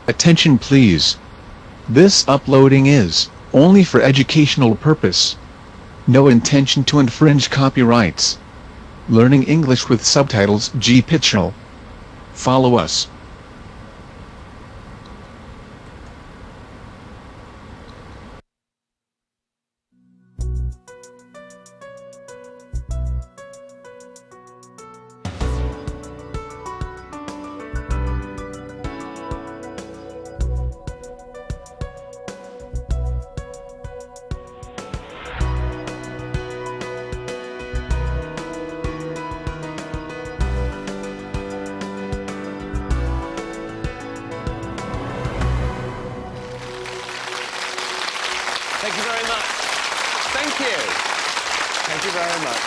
Attention please. This uploading is only for educational purpose. No intention to infringe copyrights. Learning English with Subtitles GPITRAL. Follow us. Thank you very much. Thank you. Thank you very much.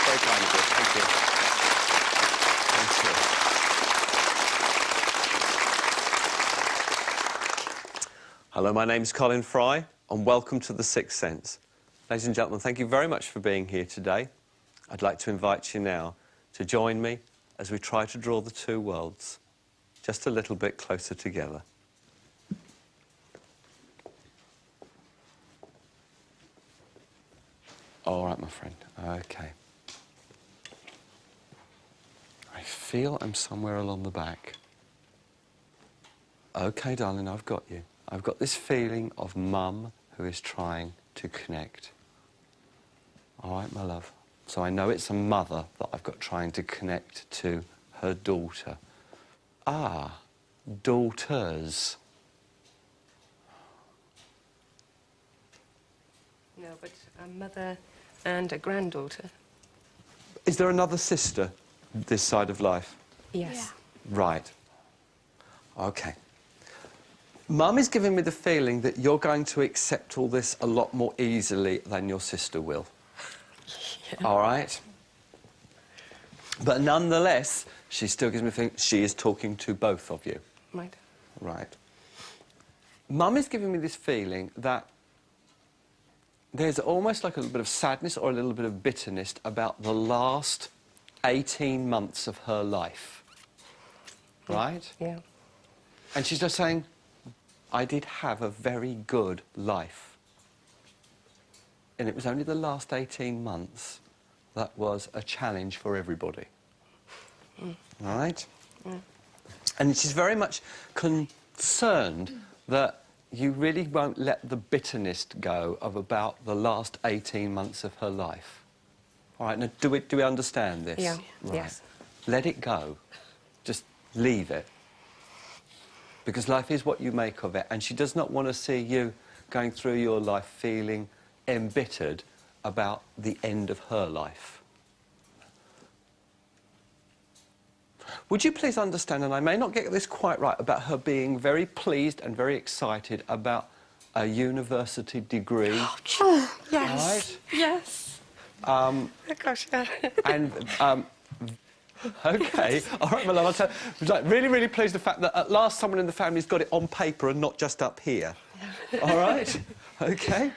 Very kind of you. Thank you. Thank you. Hello, my name's Colin Fry, and welcome to The Sixth Sense. Ladies and gentlemen, thank you very much for being here today. I'd like to invite you now to join me as we try to draw the two worlds just a little bit closer together. All right, my friend. Okay. I feel I'm somewhere along the back. Okay, darling, I've got you. I've got this feeling of Mum who is trying to connect. All right, my love. So I know it's a mother that I've got trying to connect to her daughter. Ah, daughters. No, but a mother and a granddaughter. Is there another sister this side of life? Yes. Right. Okay. Mum is giving me the feeling that you're going to accept all this a lot more easily than your sister will. Yeah. All right? But nonetheless, she still gives me the feeling she is talking to both of you. Right. Right. Mum is giving me this feeling that there's almost like a little bit of sadness or a little bit of bitterness about the last 18 months of her life. Right? Yeah. And she's just saying, I did have a very good life. And it was only the last 18 months that was a challenge for everybody. All right? And she's very much concerned that you really won't let the bitterness go of about the last 18 months of her life. All right, now do we understand this? Yeah, right. yes. Let it go. Just leave it. Because life is what you make of it, and she does not want to see you going through your life feeling embittered about the end of her life. Would you please understand, and I may not get this quite right, about her being very pleased and very excited about a university degree? Oh, yes. Right? Yes. Oh, gosh, yeah. And, OK, all right, my love, I'll tell you, like, really, really pleased the fact that at last someone in the family's got it on paper and not just up here. Yeah. All right? OK?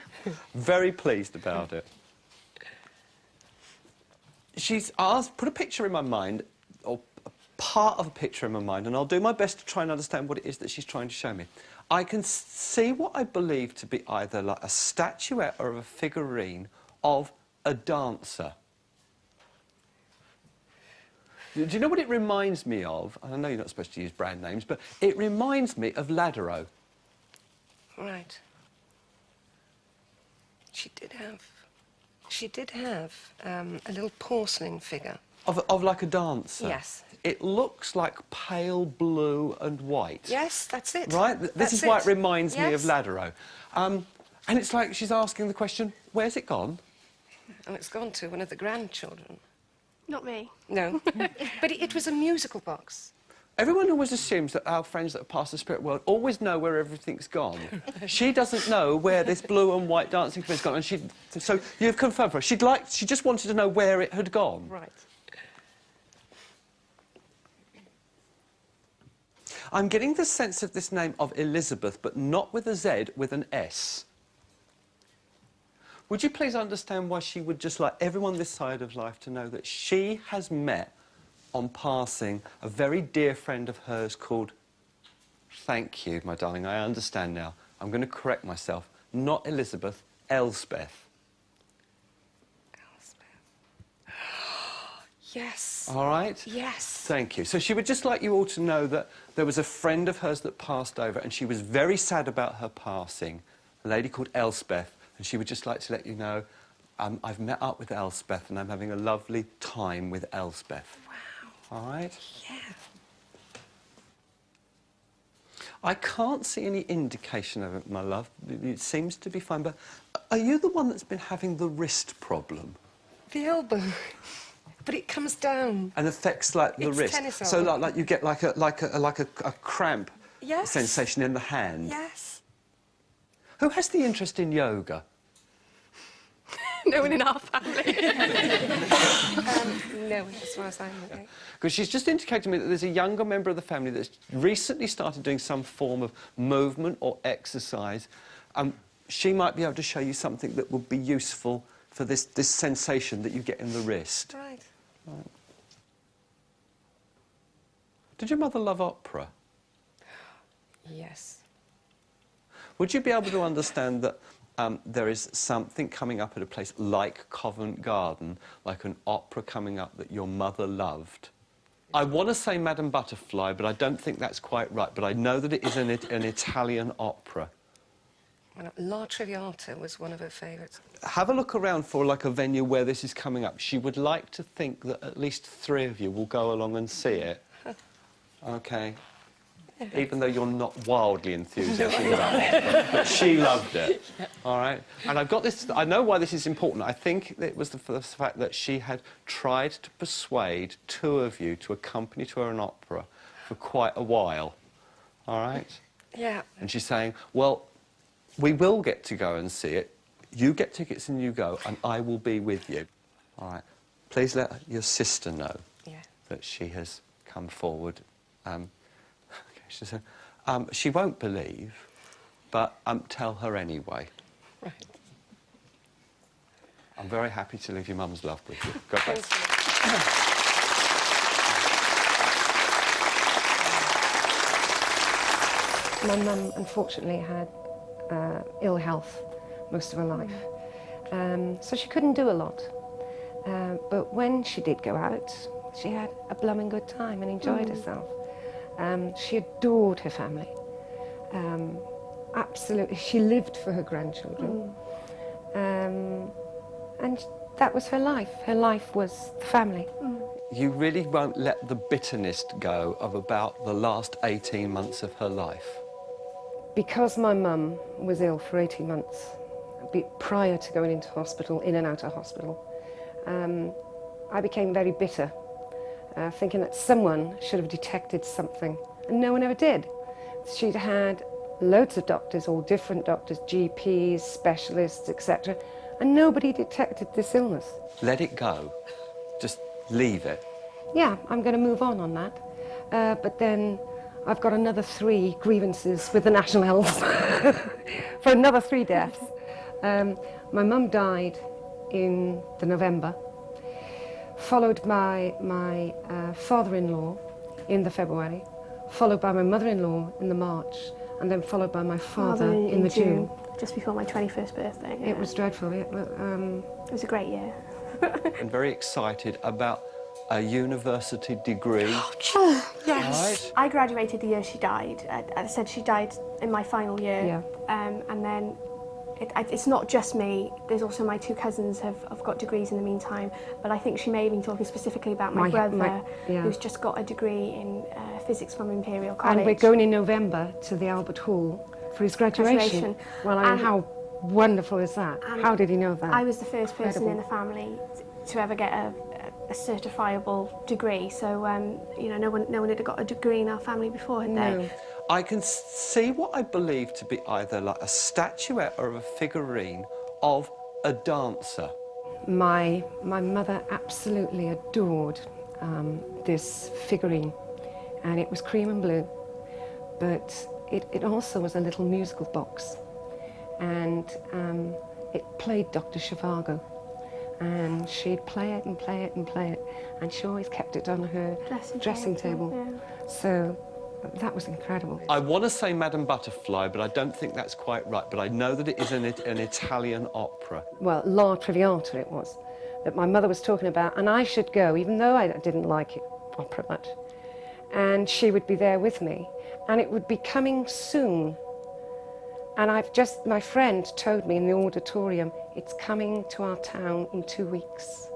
Very pleased about it. She's asked, put a picture in my mind, or part of a picture in my mind, and I'll do my best to try and understand what it is that she's trying to show me. I can see what I believe to be either like a statuette or a figurine of a dancer. Do you know what it reminds me of? And I know you're not supposed to use brand names, but it reminds me of Ladero. Right. She did have a little porcelain figure. Of like a dancer? Yes. It looks like pale blue and white. Yes, that's it. Right? This is why it reminds me of Yes. Ladero. And it's like she's asking the question, where's it gone? And it's gone to one of the grandchildren. Not me. No. But it was a musical box. Everyone always assumes that our friends that have passed the spirit world always know where everything's gone. She doesn't know where this blue and white dancing figur's gone, and so you've confirmed for her. She just wanted to know where it had gone. Right. I'm getting the sense of this name of Elizabeth, but not with a Z, with an S. Would you please understand why she would just like everyone this side of life to know that she has met, on passing, a very dear friend of hers called Thank you, my darling. I understand now. I'm going to correct myself. Not Elizabeth, Elspeth. Yes. All right? Yes. Thank you. So she would just like you all to know that there was a friend of hers that passed over, and she was very sad about her passing, a lady called Elspeth, and she would just like to let you know, I've met up with Elspeth, and I'm having a lovely time with Elspeth. Wow. All right? Yeah. I can't see any indication of it, my love. It seems to be fine, but are you the one that's been having the wrist problem? The elbow. But it comes down. And affects, like, the It's wrist. tennis So, elbow. like you get like a cramp Yes. sensation in the hand. Yes. Who has the interest in yoga? No one in our family. No, as far as I'm aware. Because she's just indicated to me that there's a younger member of the family that's recently started doing some form of movement or exercise. She might be able to show you something that would be useful for this sensation that you get in the wrist. Right. Did your mother love opera? Yes. Would you be able to understand that there is something coming up at a place like Covent Garden, like an opera coming up that your mother loved? I want to say Madame Butterfly, but I don't think that's quite right. But I know that it is an Italian opera. Well, La Traviata was one of her favourites. Have a look around for like a venue where this is coming up. She would like to think that at least 3 of you will go along and see it. OK? Even though you're not wildly enthusiastic about it. But she loved it. All right? And I've got this... I know why this is important. I think it was for the fact that she had tried to persuade 2 of you to accompany to her an opera for quite a while. All right? Yeah. And she's saying, well, we will get to go and see it. You get tickets and you go, and I will be with you. All right. Please let your sister know that she has come forward. She said, she won't believe, but tell her anyway. Right. I'm very happy to leave your mum's love with you. God bless. My mum, unfortunately, had ill health most of her life, so she couldn't do a lot. But when she did go out, she had a blooming good time and enjoyed herself. She adored her family. Absolutely, she lived for her grandchildren. And that was her life. Her life was the family. You really won't let the bitterness go of about the last 18 months of her life. Because my mum was ill for 18 months, prior to going into hospital, in and out of hospital, I became very bitter, thinking that someone should have detected something, and no one ever did. She'd had loads of doctors, all different doctors, GPs, specialists, etc., and nobody detected this illness. Let it go. Just leave it. Yeah, I'm going to move on that. But then I've got another 3 grievances with the National Health for another 3 deaths. My mum died in the November, followed by my father-in-law in the February, followed by my mother-in-law in the March, and then followed by my father in the June. Just before my 21st birthday. Yeah. It was dreadful. It was a great year. And very excited about a university degree. Yes. Right. I graduated the year she died. I said she died in my final year. Yeah. And then it's not just me. There's also my 2 cousins have got degrees in the meantime. But I think she may have been talking specifically about my brother, who's just got a degree in physics from Imperial College. And we're going in November to the Albert Hall for his graduation. Well, I mean, how wonderful is that? How did he know that? I was the first person in the family to ever get a certifiable degree. So, you know, no one had got a degree in our family before, had they? I can see what I believe to be either like a statuette or a figurine of a dancer. My mother absolutely adored this figurine, and it was cream and blue, but it also was a little musical box, and it played Dr. Zhivago, and she'd play it and play it and play it, and she always kept it on her dressing table. Yeah. So That was incredible. I want to say Madame Butterfly, but I don't think that's quite right. But I know that it is an Italian opera. Well, La Traviata it was, that my mother was talking about, and I should go, even though I didn't like it, opera much. And she would be there with me, and it would be coming soon. And my friend told me in the auditorium, it's coming to our town in 2 weeks.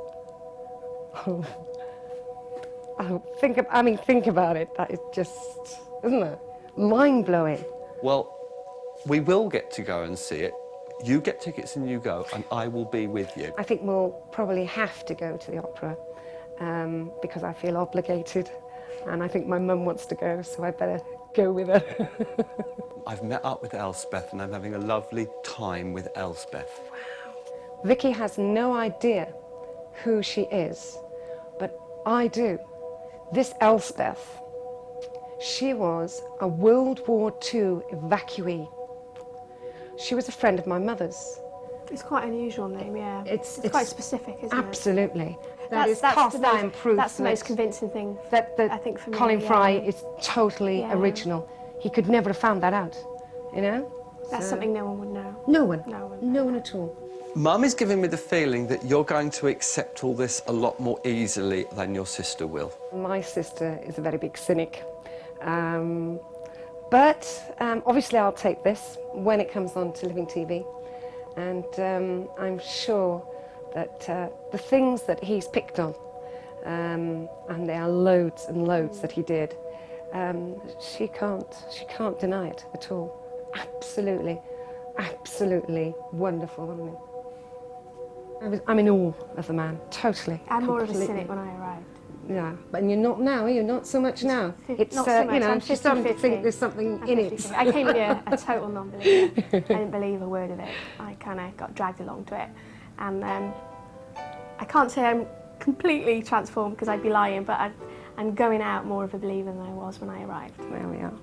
Think about it. That is just, isn't it? Mind-blowing. Well, we will get to go and see it. You get tickets and you go, and I will be with you. I think we'll probably have to go to the opera because I feel obligated, and I think my mum wants to go, so I better go with her. I've met up with Elspeth, and I'm having a lovely time with Elspeth. Wow. Vicky has no idea who she is, but I do. This Elspeth, she was a World War II evacuee. She was a friend of my mother's. It's quite an unusual name, yeah. It's quite specific, isn't it? Absolutely. That's the most convincing thing, I think, for me. Colin Fry is totally original. He could never have found that out, you know? That's something no one would know. No one. No one at all. Mum is giving me the feeling that you're going to accept all this a lot more easily than your sister will. My sister is a very big cynic. But obviously I'll take this when it comes on to Living TV. And I'm sure that the things that he's picked on, and there are loads and loads that he did, she can't deny it at all. Absolutely wonderful, wasn't it? I'm in awe of the man, totally. I'm more of a cynic when I arrived. Yeah, but you're not now, you're not so much now. It's not so much. You know, I'm she's starting to think there's something in it. I came here a total non-believer. I didn't believe a word of it. I kind of got dragged along to it, and I can't say I'm completely transformed because I'd be lying, but I'm going out more of a believer than I was when I arrived. There we are.